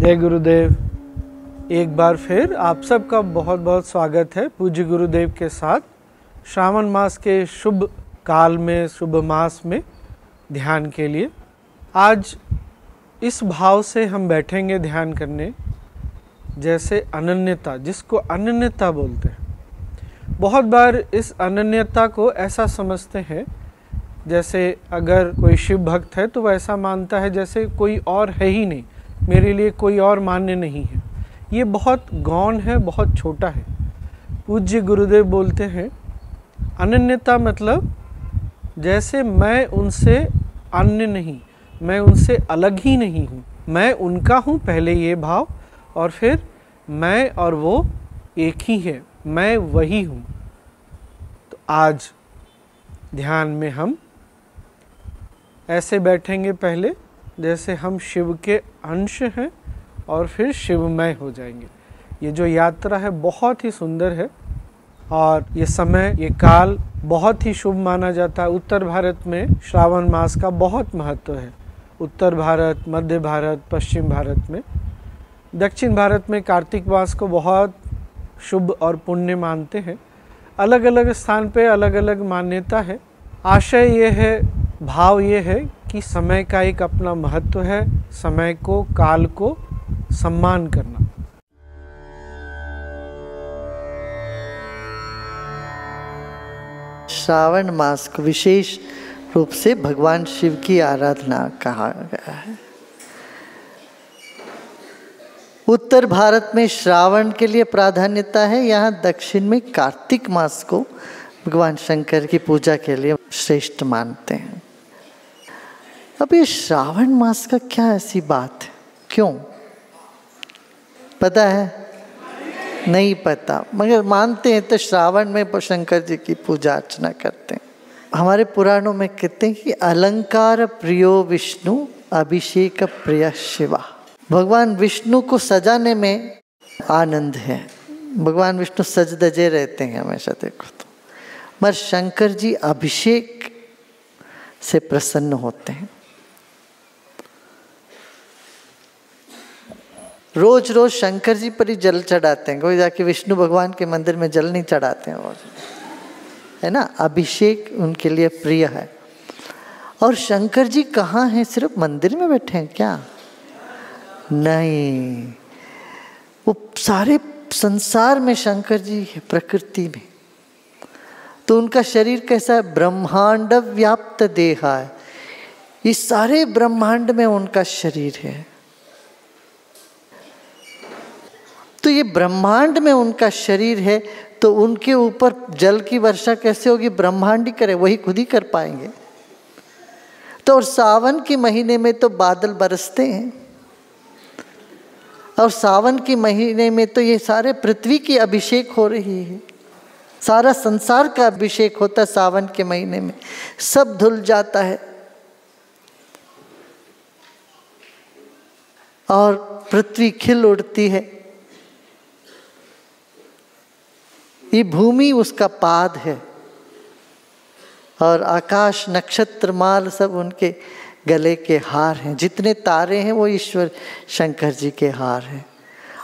जय गुरुदेव। एक बार फिर आप सबका बहुत बहुत स्वागत है पूज्य गुरुदेव के साथ श्रावण मास के शुभ काल में, शुभ मास में ध्यान के लिए। आज इस भाव से हम बैठेंगे ध्यान करने, जैसे अनन्यता, जिसको अनन्यता बोलते हैं। बहुत बार इस अनन्यता को ऐसा समझते हैं जैसे अगर कोई शिव भक्त है तो वह ऐसा मानता है जैसे कोई और है ही नहीं, मेरे लिए कोई और मान्य नहीं है। ये बहुत गौण है, बहुत छोटा है। पूज्य गुरुदेव बोलते हैं अनन्यता मतलब जैसे मैं उनसे अन्य नहीं, मैं उनसे अलग ही नहीं हूँ, मैं उनका हूँ। पहले ये भाव, और फिर मैं और वो एक ही है, मैं वही हूँ। तो आज ध्यान में हम ऐसे बैठेंगे पहले जैसे हम शिव के अंश हैं और फिर शिवमय हो जाएंगे। ये जो यात्रा है बहुत ही सुंदर है और ये समय, ये काल बहुत ही शुभ माना जाता है। उत्तर भारत में श्रावण मास का बहुत महत्व है। उत्तर भारत, मध्य भारत, पश्चिम भारत में। दक्षिण भारत में कार्तिक मास को बहुत शुभ और पुण्य मानते हैं। अलग अलग स्थान पे अलग अलग मान्यता है। आशय ये है, भाव ये है कि समय का एक अपना महत्व है, समय को, काल को सम्मान करना। श्रावण मास को विशेष रूप से भगवान शिव की आराधना कहा गया है। उत्तर भारत में श्रावण के लिए प्राधान्यता है, यहाँ दक्षिण में कार्तिक मास को भगवान शंकर की पूजा के लिए श्रेष्ठ मानते हैं। अब ये श्रावण मास का क्या ऐसी बात है, क्यों पता है? नहीं पता, मगर मानते हैं तो श्रावण में शंकर जी की पूजा अर्चना करते हैं। हमारे पुराणों में कहते हैं कि अलंकार प्रियो विष्णु अभिषेक प्रिय शिवा। भगवान विष्णु को सजाने में आनंद है। भगवान विष्णु सज धजे रहते हैं हमेशा, देखो तो। मगर शंकर जी अभिषेक से प्रसन्न होते हैं। रोज रोज शंकर जी पर ही जल चढ़ाते हैं, कोई जाके विष्णु भगवान के मंदिर में जल नहीं चढ़ाते हैं, है ना। अभिषेक उनके लिए प्रिय है। और शंकर जी कहाँ हैं? सिर्फ मंदिर में बैठे हैं क्या? नहीं, वो सारे संसार में शंकर जी है, प्रकृति में। तो उनका शरीर कैसा है? ब्रह्मांड व्याप्त देहा है। इस सारे ब्रह्मांड में उनका शरीर है। तो ये ब्रह्मांड में उनका शरीर है, तो उनके ऊपर जल की वर्षा कैसे होगी? ब्रह्मांड ही करे, वही खुद ही कर पाएंगे। तो और सावन के महीने में तो बादल बरसते हैं, और सावन के महीने में तो ये सारे पृथ्वी की अभिषेक हो रही है, सारा संसार का अभिषेक होता है सावन के महीने में। सब धुल जाता है और पृथ्वी खिल उठती है। ये भूमि उसका पाद है और आकाश, नक्षत्र माल सब उनके गले के हार हैं। जितने तारे हैं वो ईश्वर शंकर जी के हार हैं।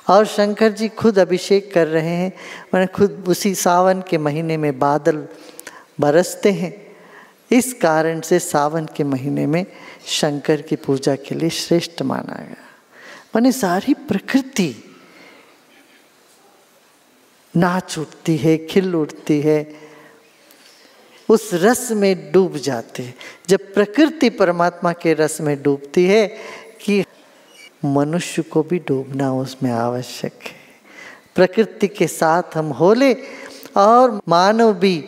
और शंकर जी खुद अभिषेक कर रहे हैं, मैंने खुद उसी सावन के महीने में बादल बरसते हैं। इस कारण से सावन के महीने में शंकर की पूजा के लिए श्रेष्ठ माना गया। मैंने सारी प्रकृति नाच उठती है, खिल उठती है, उस रस में डूब जाते हैं। जब प्रकृति परमात्मा के रस में डूबती है कि मनुष्य को भी डूबना उसमें आवश्यक है। प्रकृति के साथ हम होले और मानव भी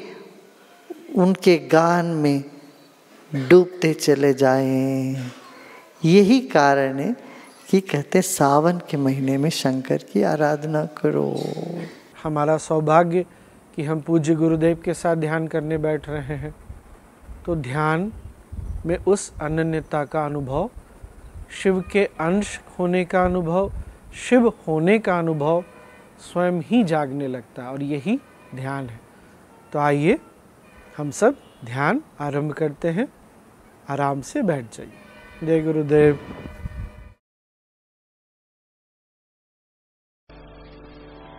उनके गान में डूबते चले जाएं। यही कारण है कि कहते सावन के महीने में शंकर की आराधना करो। हमारा सौभाग्य कि हम पूज्य गुरुदेव के साथ ध्यान करने बैठ रहे हैं। तो ध्यान में उस अनन्यता का अनुभव, शिव के अंश होने का अनुभव, शिव होने का अनुभव स्वयं ही जागने लगता है, और यही ध्यान है। तो आइए हम सब ध्यान आरंभ करते हैं। आराम से बैठ जाइए। जय गुरुदेव।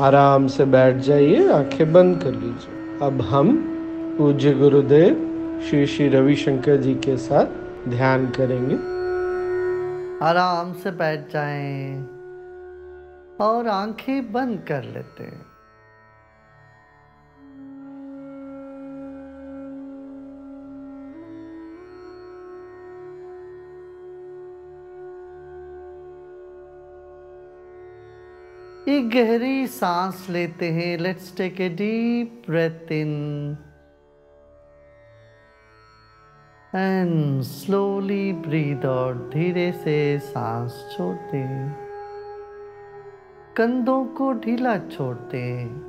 आराम से बैठ जाइए, आंखें बंद कर लीजिए। अब हम पूज्य गुरुदेव श्री श्री रविशंकर जी के साथ ध्यान करेंगे। आराम से बैठ जाएं और आंखें बंद कर लेते हैं। एक गहरी सांस लेते हैं। Let's take a deep breath in and slowly breathe out. धीरे से सांस छोड़ते हैं, कंधों को ढीला छोड़ते हैं।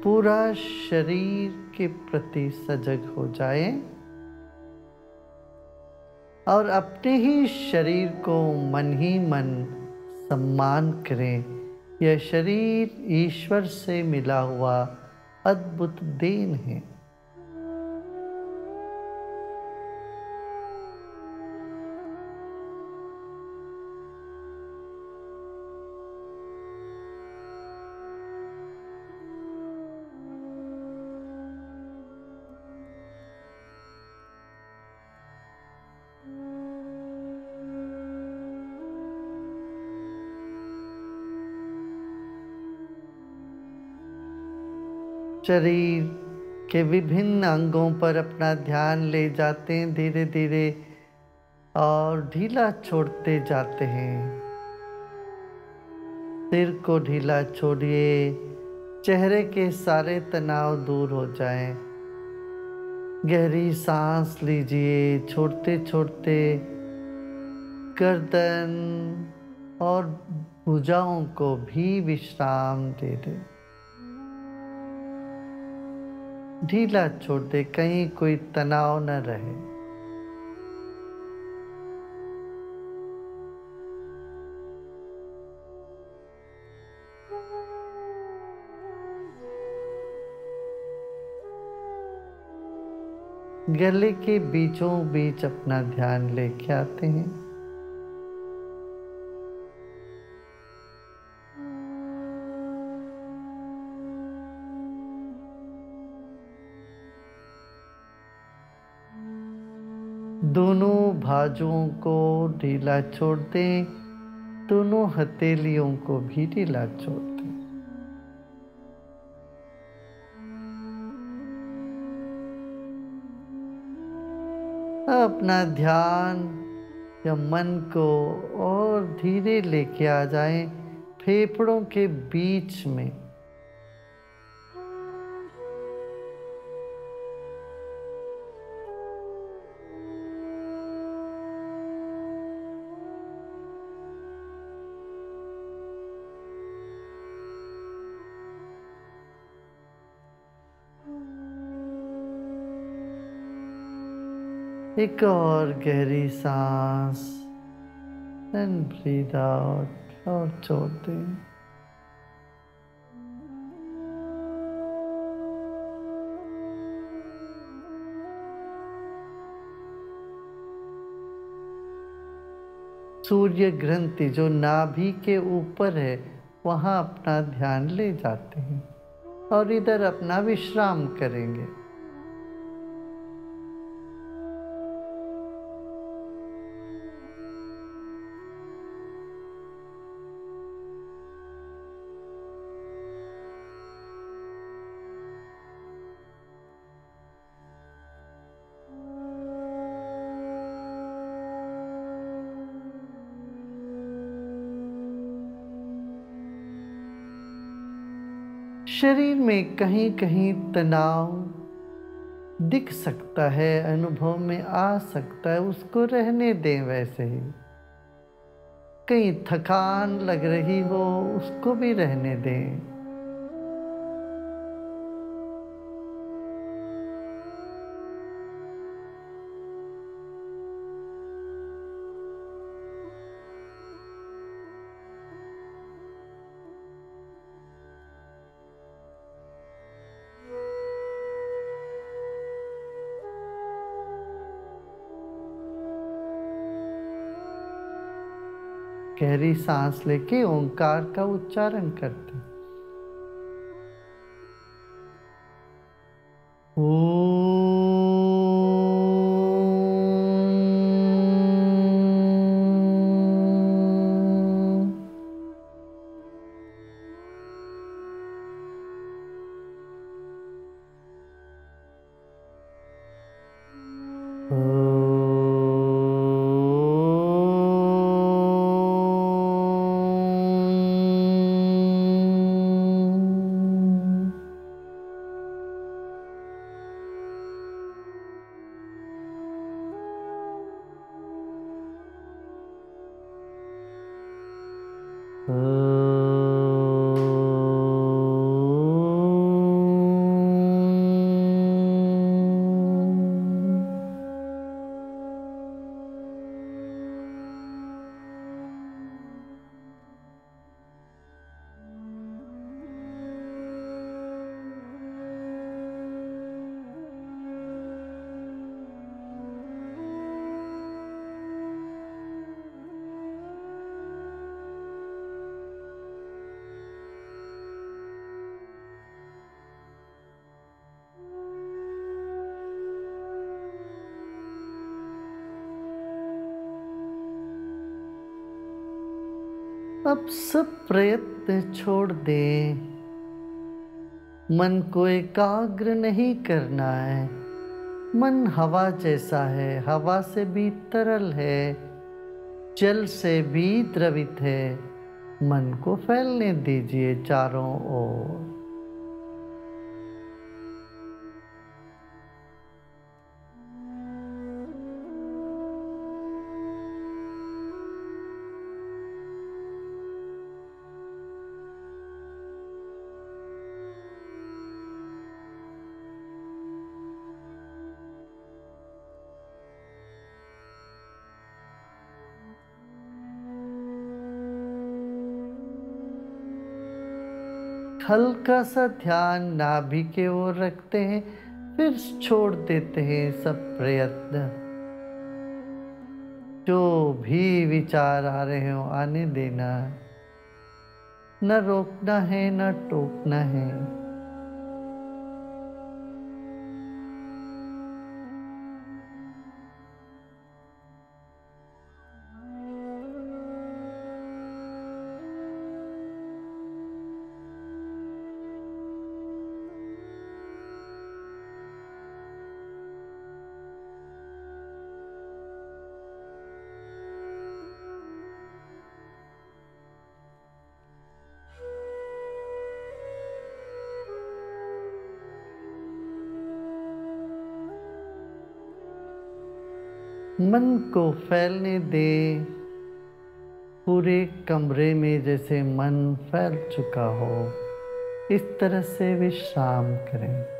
पूरा शरीर के प्रति सजग हो जाए और अपने ही शरीर को मन ही मन सम्मान करें। यह शरीर ईश्वर से मिला हुआ अद्भुत देन है। शरीर के विभिन्न अंगों पर अपना ध्यान ले जाते हैं धीरे धीरे और ढीला छोड़ते जाते हैं। सिर को ढीला छोड़िए, चेहरे के सारे तनाव दूर हो जाएं। गहरी सांस लीजिए, छोड़ते छोड़ते गर्दन और भुजाओं को भी विश्राम दे दें। ढीला छोड़ दे, कहीं कोई तनाव न रहे। गले के बीचों बीच अपना ध्यान लेके आते हैं। दोनों बाजुओं को ढीला छोड़ दें, दोनों हथेलियों को भी ढीला छोड़ दें। अपना ध्यान या मन को और धीरे लेके आ जाएं फेफड़ों के बीच में। एक और गहरी सांस एंड ब्रीद आउट और छोड़ दें। सूर्य ग्रंथि जो नाभि के ऊपर है वहां अपना ध्यान ले जाते हैं और इधर अपना विश्राम करेंगे। शरीर में कहीं कहीं तनाव दिख सकता है, अनुभव में आ सकता है, उसको रहने दें वैसे ही। कहीं थकान लग रही हो उसको भी रहने दें। गहरी सांस लेके ओंकार का उच्चारण करते हैं। अब सब प्रयत्न छोड़ दे, मन को एकाग्र नहीं करना है। मन हवा जैसा है, हवा से भी तरल है, जल से भी द्रवित है। मन को फैलने दीजिए चारों ओर। हल्का सा ध्यान नाभि के ओर रखते हैं, फिर छोड़ देते हैं सब प्रयत्न। जो भी विचार आ रहे हो आने देना, न रोकना है न टोकना है। मन को फैलने दे पूरे कमरे में, जैसे मन फैल चुका हो। इस तरह से विश्राम करें।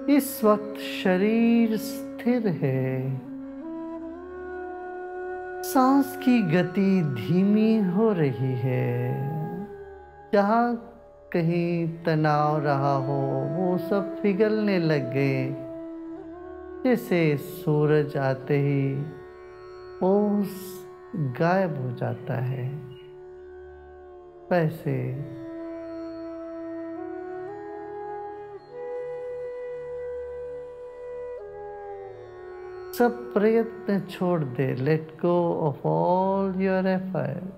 इस वक्त शरीर स्थिर है, सांस की गति धीमी हो रही है। जहाँ कहीं तनाव रहा हो वो सब पिघलने लग गए, जैसे सूरज आते ही ओस गायब हो जाता है। वैसे सब प्रयत्न छोड़ दे। Let go of all your effort.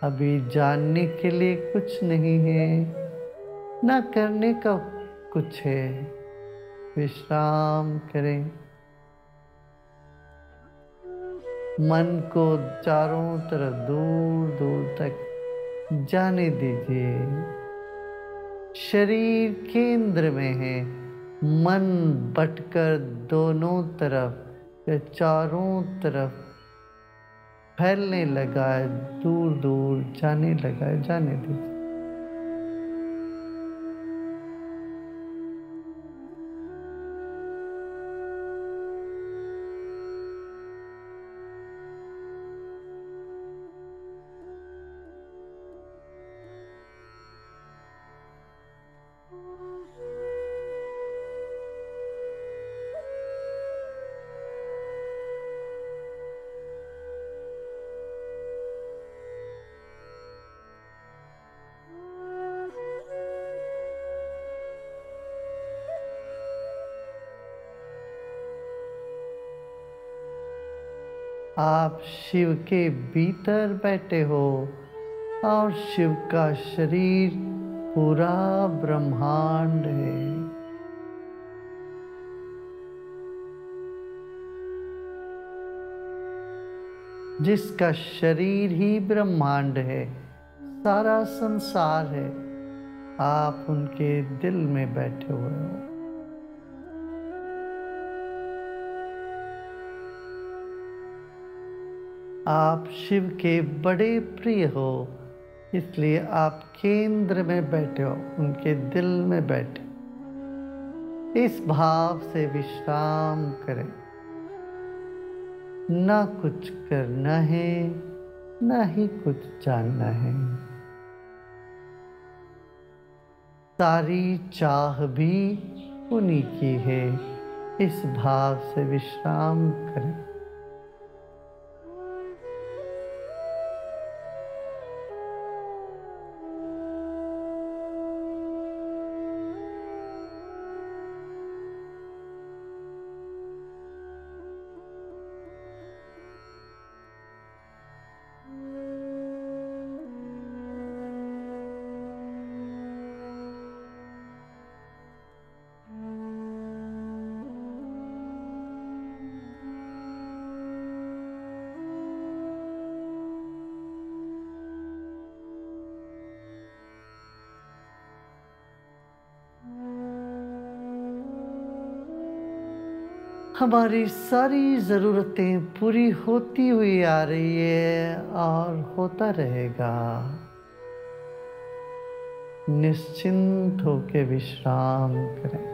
अभी जानने के लिए कुछ नहीं है, ना करने का कुछ है। विश्राम करें, मन को चारों तरफ दूर दूर तक जाने दीजिए। शरीर केंद्र में है, मन बटकर दोनों तरफ या चारों तरफ फैलने लगा है, दूर दूर जाने लगा है, जाने दीजिए। आप शिव के भीतर बैठे हो और शिव का शरीर पूरा ब्रह्मांड है। जिसका शरीर ही ब्रह्मांड है, सारा संसार है, आप उनके दिल में बैठे हुए हो। आप शिव के बड़े प्रिय हो, इसलिए आप केंद्र में बैठे हो, उनके दिल में बैठे। इस भाव से विश्राम करें। ना कुछ करना है, ना ही कुछ जानना है। सारी चाह भी उन्हीं की है। इस भाव से विश्राम करें। हमारी सारी ज़रूरतें पूरी होती हुई आ रही है और होता रहेगा। निश्चिंत होकर विश्राम करें।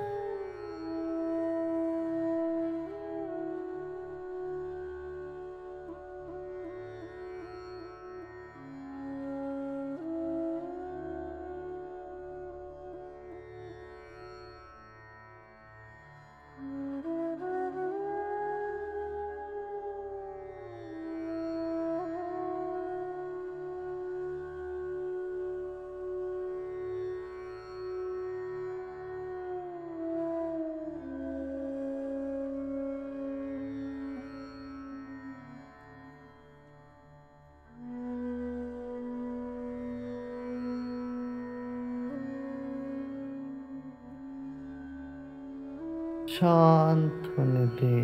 शांत होने दे।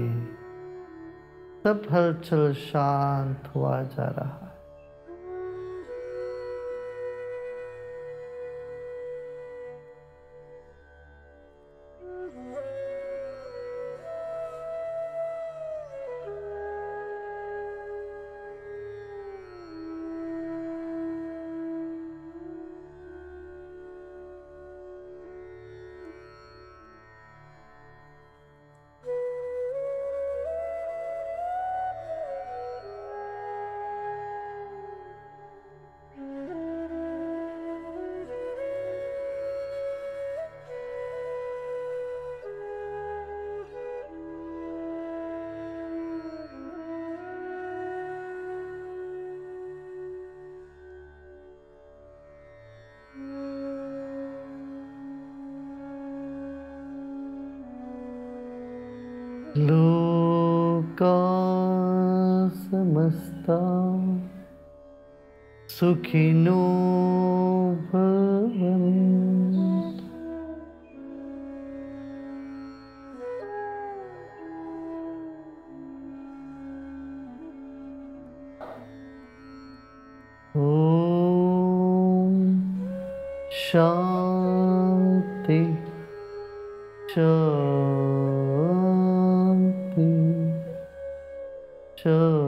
सब हलचल शांत हुआ जा रहा है। लोका समस्ता सुखिनो भवन्तु। ओम शांति शांति शांति।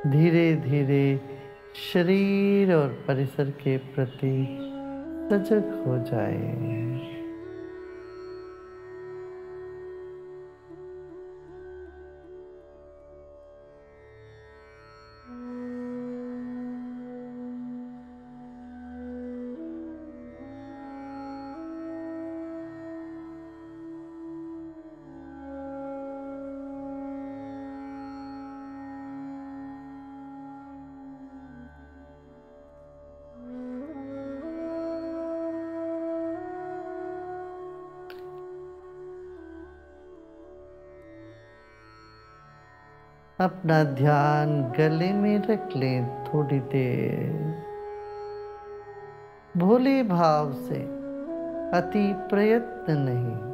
धीरे धीरे शरीर और परिसर के प्रति सजग हो जाए। अपना ध्यान गले में रख लें थोड़ी देर, भोले भाव से, अति प्रयत्न नहीं।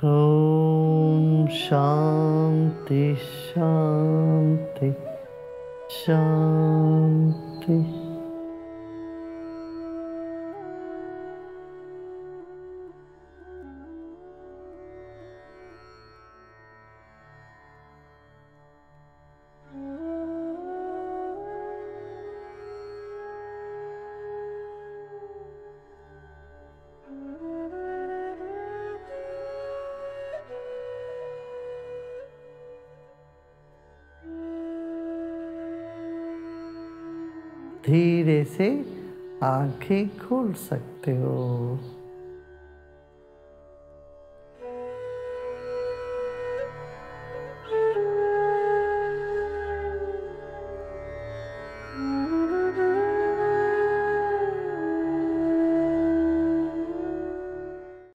ओम शांति शांति शांति। धीरे से आंखें खोल सकते हो।